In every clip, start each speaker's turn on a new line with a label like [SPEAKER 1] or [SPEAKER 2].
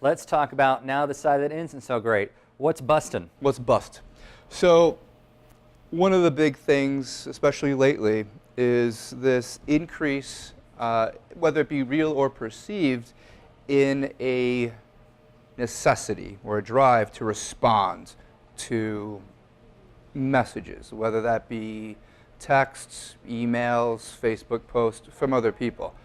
[SPEAKER 1] let's talk about now the side that isn't so great. What's busting?
[SPEAKER 2] What's bust? So one of the big things, especially lately, is this increase, whether it be real or perceived, in a necessity or a drive to respond to messages, whether that be texts, emails, Facebook posts from other people.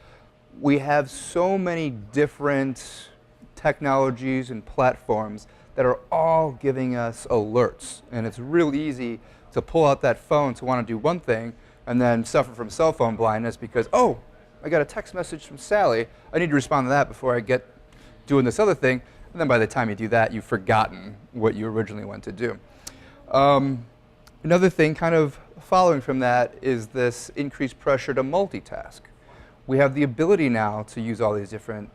[SPEAKER 2] We have so many different technologies and platforms that are all giving us alerts, and it's real easy to pull out that phone to want to do one thing and then suffer from cell phone blindness because, oh, I got a text message from Sally, I need to respond to that before I get doing this other thing, and then by the time you do that, you've forgotten what you originally went to do. Another thing kind of following from that is this increased pressure to multitask. We have the ability now to use all these different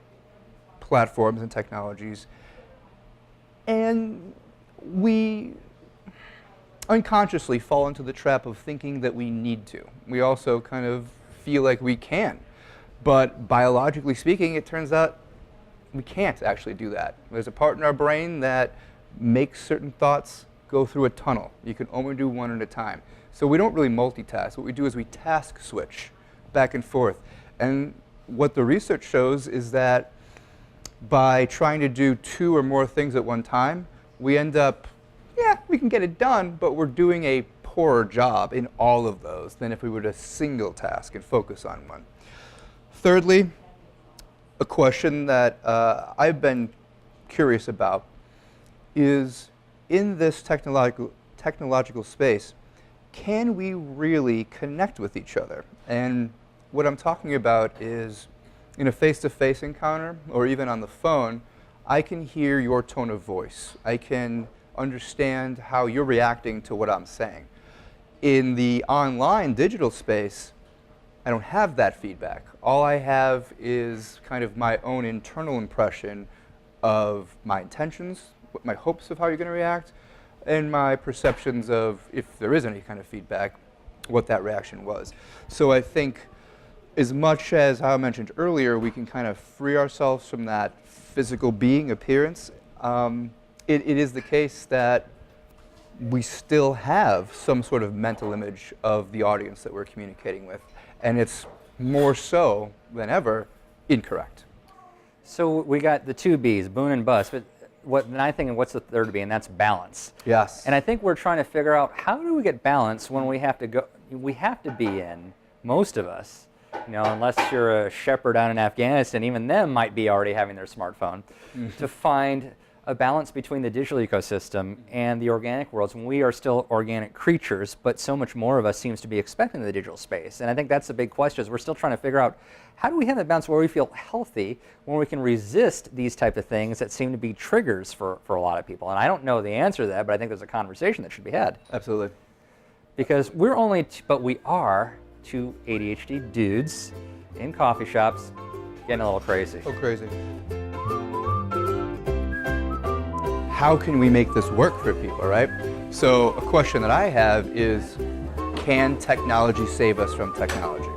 [SPEAKER 2] platforms and technologies, and we unconsciously fall into the trap of thinking that we need to. We also kind of feel like we can, but biologically speaking, it turns out we can't actually do that. There's a part in our brain that makes certain thoughts go through a tunnel. You can only do one at a time. So we don't really multitask. What we do is we task switch back and forth. And what the research shows is that by trying to do two or more things at one time, we end up, yeah, we can get it done, but we're doing a poorer job in all of those than if we were to single task and focus on one. Thirdly, a question that I've been curious about is, in this technological space, can we really connect with each other? And what I'm talking about is, in a face-to-face encounter, or even on the phone, I can hear your tone of voice. I can understand how you're reacting to what I'm saying. In the online digital space, I don't have that feedback. All I have is kind of my own internal impression of my intentions, my hopes of how you're going to react, and my perceptions of, if there is any kind of feedback, what that reaction was. So I think, as much as how I mentioned earlier, we can kind of free ourselves from that physical being appearance, it is the case that we still have some sort of mental image of the audience that we're communicating with, and it's more so than ever incorrect.
[SPEAKER 1] So we got the two B's, boon and bust, but and I think what's the third B, and that's balance.
[SPEAKER 2] Yes.
[SPEAKER 1] And I think we're trying to figure out, how do we get balance when we have to be in, most of us, unless you're a shepherd down in Afghanistan, even them might be already having their smartphone, to find a balance between the digital ecosystem and the organic worlds. And we are still organic creatures, but so much more of us seems to be expecting the digital space. And I think that's the big question, is we're still trying to figure out, how do we have that balance where we feel healthy, where we can resist these type of things that seem to be triggers for a lot of people? And I don't know the answer to that, but I think there's a conversation that should be had.
[SPEAKER 2] Absolutely.
[SPEAKER 1] Because but we are two ADHD dudes in coffee shops getting a little crazy.
[SPEAKER 2] So crazy. How can we make this work for people, right? So a question that I have is, can technology save us from technology?